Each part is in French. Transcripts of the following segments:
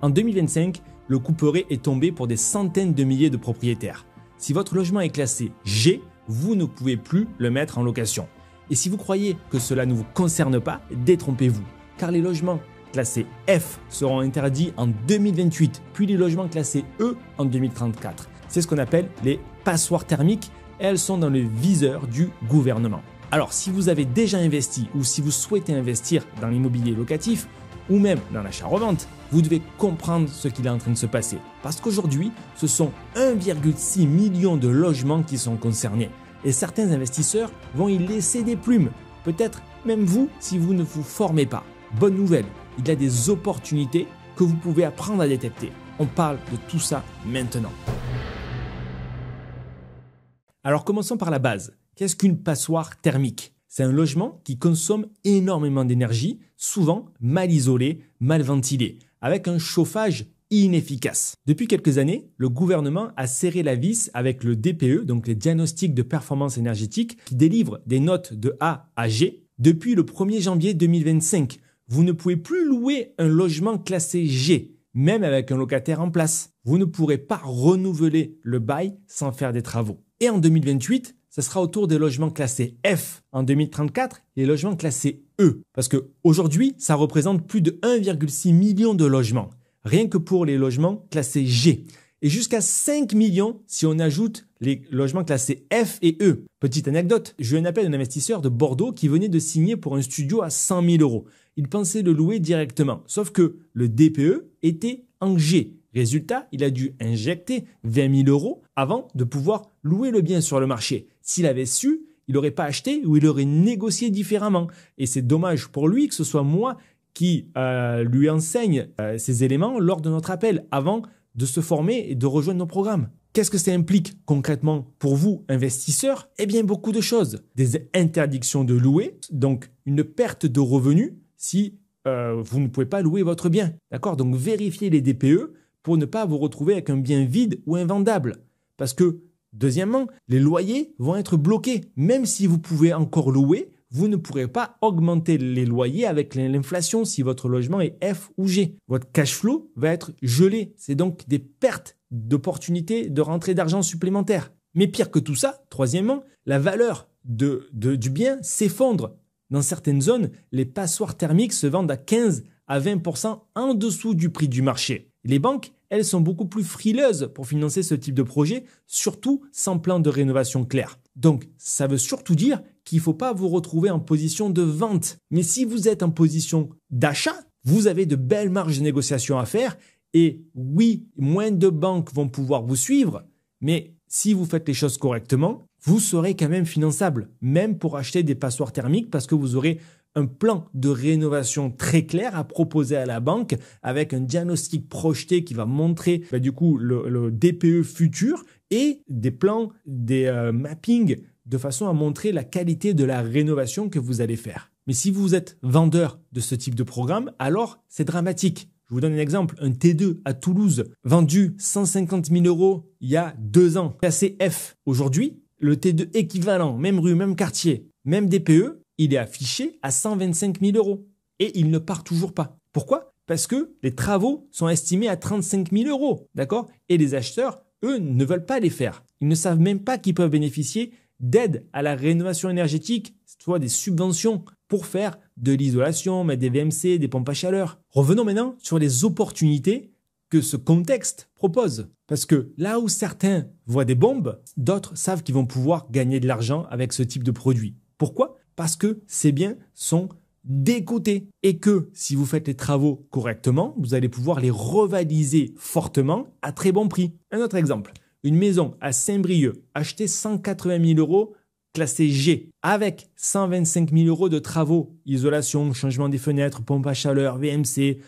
En 2025, le couperet est tombé pour des centaines de milliers de propriétaires. Si votre logement est classé G, vous ne pouvez plus le mettre en location. Et si vous croyez que cela ne vous concerne pas, détrompez-vous, car les logements classés F seront interdits en 2028, puis les logements classés E en 2034. C'est ce qu'on appelle les passoires thermiques et elles sont dans le viseur du gouvernement. Alors si vous avez déjà investi ou si vous souhaitez investir dans l'immobilier locatif ou même dans l'achat-revente, vous devez comprendre ce qu'il est en train de se passer. Parce qu'aujourd'hui, ce sont 1,6 million de logements qui sont concernés. Et certains investisseurs vont y laisser des plumes. Peut-être même vous si vous ne vous formez pas. Bonne nouvelle, il y a des opportunités que vous pouvez apprendre à détecter. On parle de tout ça maintenant. Alors commençons par la base. Qu'est-ce qu'une passoire thermique? C'est un logement qui consomme énormément d'énergie, souvent mal isolé, mal ventilé, avec un chauffage inefficace. Depuis quelques années, le gouvernement a serré la vis avec le DPE, donc les diagnostics de performance énergétique, qui délivrent des notes de A à G. Depuis le 1er janvier 2025, vous ne pouvez plus louer un logement classé G, même avec un locataire en place. Vous ne pourrez pas renouveler le bail sans faire des travaux. Et en 2028, ce sera au tour des logements classés F. En 2034, les logements classés E. Parce qu'aujourd'hui, ça représente plus de 1,6 million de logements, rien que pour les logements classés G. Et jusqu'à 5 millions si on ajoute les logements classés F et E. Petite anecdote, j'ai eu un appel d'un investisseur de Bordeaux qui venait de signer pour un studio à 100 000 euros. Il pensait le louer directement, sauf que le DPE était en G. Résultat, il a dû injecter 20 000 euros avant de pouvoir louer le bien sur le marché. S'il avait su, il n'aurait pas acheté ou il aurait négocié différemment. Et c'est dommage pour lui que ce soit moi qui lui enseigne ces éléments lors de notre appel avant de se former et de rejoindre nos programmes. Qu'est-ce que ça implique concrètement pour vous, investisseurs? Eh bien, beaucoup de choses. Des interdictions de louer, donc une perte de revenus si vous ne pouvez pas louer votre bien. D'accord? Donc, vérifiez les DPE pour ne pas vous retrouver avec un bien vide ou invendable. Parce que, deuxièmement, les loyers vont être bloqués. Même si vous pouvez encore louer, vous ne pourrez pas augmenter les loyers avec l'inflation si votre logement est F ou G. Votre cash flow va être gelé. C'est donc des pertes d'opportunités de rentrée d'argent supplémentaires. Mais pire que tout ça, troisièmement, la valeur du bien s'effondre. Dans certaines zones, les passoires thermiques se vendent à 15 à 20% en dessous du prix du marché. Les banques, elles sont beaucoup plus frileuses pour financer ce type de projet, surtout sans plan de rénovation clair. Donc, ça veut surtout dire qu'il ne faut pas vous retrouver en position de vente. Mais si vous êtes en position d'achat, vous avez de belles marges de négociation à faire. Et oui, moins de banques vont pouvoir vous suivre, mais si vous faites les choses correctement, vous serez quand même finançable, même pour acheter des passoires thermiques parce que vous aurez un plan de rénovation très clair à proposer à la banque avec un diagnostic projeté qui va montrer le DPE futur et des plans, des mappings de façon à montrer la qualité de la rénovation que vous allez faire. Mais si vous êtes vendeur de ce type de programme, alors c'est dramatique. Je vous donne un exemple, un T2 à Toulouse, vendu 150 000 euros il y a 2 ans, classé F. Aujourd'hui, le T2 équivalent, même rue, même quartier, même DPE, il est affiché à 125 000 euros. Et il ne part toujours pas. Pourquoi? Parce que les travaux sont estimés à 35 000 euros, d'accord? Et les acheteurs, eux, ne veulent pas les faire. Ils ne savent même pas qu'ils peuvent bénéficier d'aides à la rénovation énergétique, soit des subventions pour faire de l'isolation, mettre des VMC, des pompes à chaleur. Revenons maintenant sur les opportunités que ce contexte propose. Parce que là où certains voient des bombes, d'autres savent qu'ils vont pouvoir gagner de l'argent avec ce type de produit. Pourquoi? Parce que ces biens sont décotés et que si vous faites les travaux correctement, vous allez pouvoir les revaloriser fortement à très bon prix. Un autre exemple, une maison à Saint-Brieuc, achetée 180 000 euros, classée G, avec 125 000 euros de travaux, isolation, changement des fenêtres, pompe à chaleur, VMC,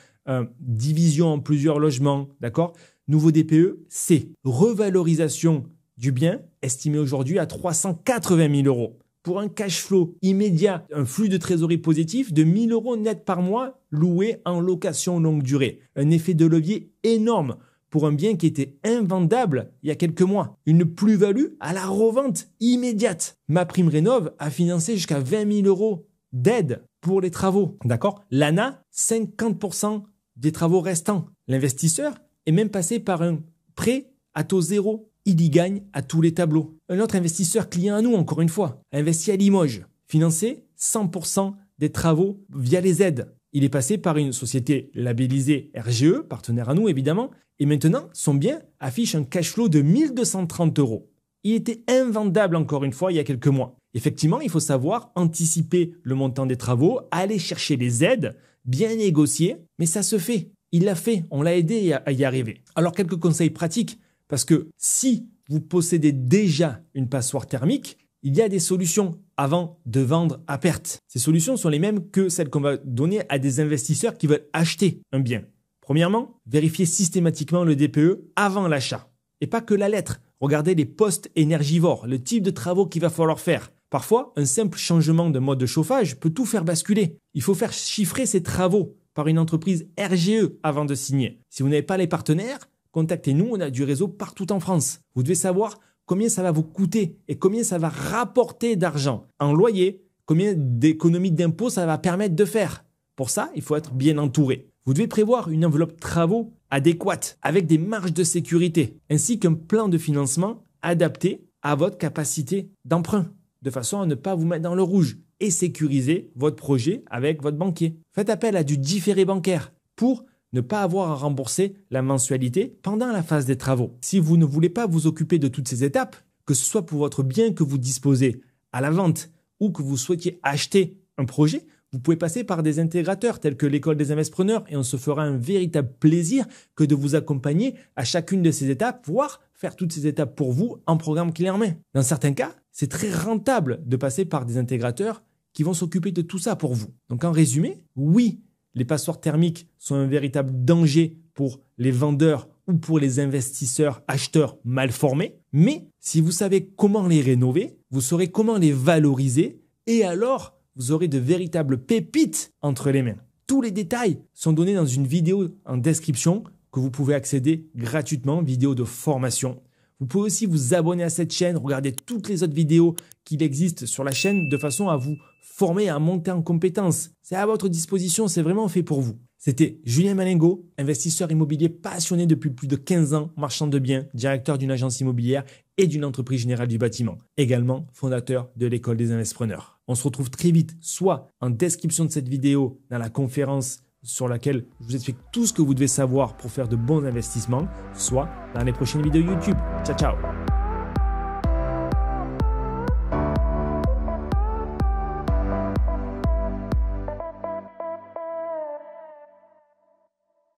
division en plusieurs logements, d'accord? Nouveau DPE, C. Revalorisation du bien, estimé aujourd'hui à 380 000 euros. Pour un cash flow immédiat, un flux de trésorerie positif de 1 000 euros net par mois loué en location longue durée. Un effet de levier énorme pour un bien qui était invendable il y a quelques mois. Une plus-value à la revente immédiate. MaPrimeRénov' a financé jusqu'à 20 000 euros d'aide pour les travaux. D'accord? L'ANA, 50% des travaux restants. L'investisseur est même passé par un prêt à taux zéro. Il y gagne à tous les tableaux. Un autre investisseur client à nous, encore une fois, a investi à Limoges, financé 100% des travaux via les aides. Il est passé par une société labellisée RGE, partenaire à nous évidemment, et maintenant son bien affiche un cash flow de 1 230 €. Il était invendable encore une fois il y a quelques mois. Effectivement, il faut savoir anticiper le montant des travaux, aller chercher les aides, bien négocier, mais ça se fait. Il l'a fait, on l'a aidé à y arriver. Alors quelques conseils pratiques, parce que si vous possédez déjà une passoire thermique, il y a des solutions avant de vendre à perte. Ces solutions sont les mêmes que celles qu'on va donner à des investisseurs qui veulent acheter un bien. Premièrement, vérifiez systématiquement le DPE avant l'achat. Et pas que la lettre. Regardez les postes énergivores, le type de travaux qu'il va falloir faire. Parfois, un simple changement de mode de chauffage peut tout faire basculer. Il faut faire chiffrer ces travaux par une entreprise RGE avant de signer. Si vous n'avez pas les partenaires, contactez-nous, on a du réseau partout en France. Vous devez savoir combien ça va vous coûter et combien ça va rapporter d'argent en loyer, combien d'économies d'impôts ça va permettre de faire. Pour ça, il faut être bien entouré. Vous devez prévoir une enveloppe travaux adéquate avec des marges de sécurité ainsi qu'un plan de financement adapté à votre capacité d'emprunt de façon à ne pas vous mettre dans le rouge et sécuriser votre projet avec votre banquier. Faites appel à du différé bancaire pour ne pas avoir à rembourser la mensualité pendant la phase des travaux. Si vous ne voulez pas vous occuper de toutes ces étapes, que ce soit pour votre bien que vous disposez à la vente ou que vous souhaitiez acheter un projet, vous pouvez passer par des intégrateurs tels que l'école des investisseurs et on se fera un véritable plaisir que de vous accompagner à chacune de ces étapes, voire faire toutes ces étapes pour vous en programme clé en main. Dans certains cas, c'est très rentable de passer par des intégrateurs qui vont s'occuper de tout ça pour vous. Donc en résumé, oui, les passoires thermiques sont un véritable danger pour les vendeurs ou pour les investisseurs acheteurs mal formés. Mais si vous savez comment les rénover, vous saurez comment les valoriser et alors vous aurez de véritables pépites entre les mains. Tous les détails sont donnés dans une vidéo en description que vous pouvez accéder gratuitement, vidéo de formation. Vous pouvez aussi vous abonner à cette chaîne, regarder toutes les autres vidéos qu'il existe sur la chaîne de façon à vous former, à monter en compétences. C'est à votre disposition, c'est vraiment fait pour vous. C'était Julien Malingot, investisseur immobilier passionné depuis plus de 15 ans, marchand de biens, directeur d'une agence immobilière et d'une entreprise générale du bâtiment. Également fondateur de l'école des investisseurs. On se retrouve très vite, soit en description de cette vidéo, dans la conférence sur laquelle je vous explique tout ce que vous devez savoir pour faire de bons investissements, soit dans les prochaines vidéos YouTube. Ciao, ciao!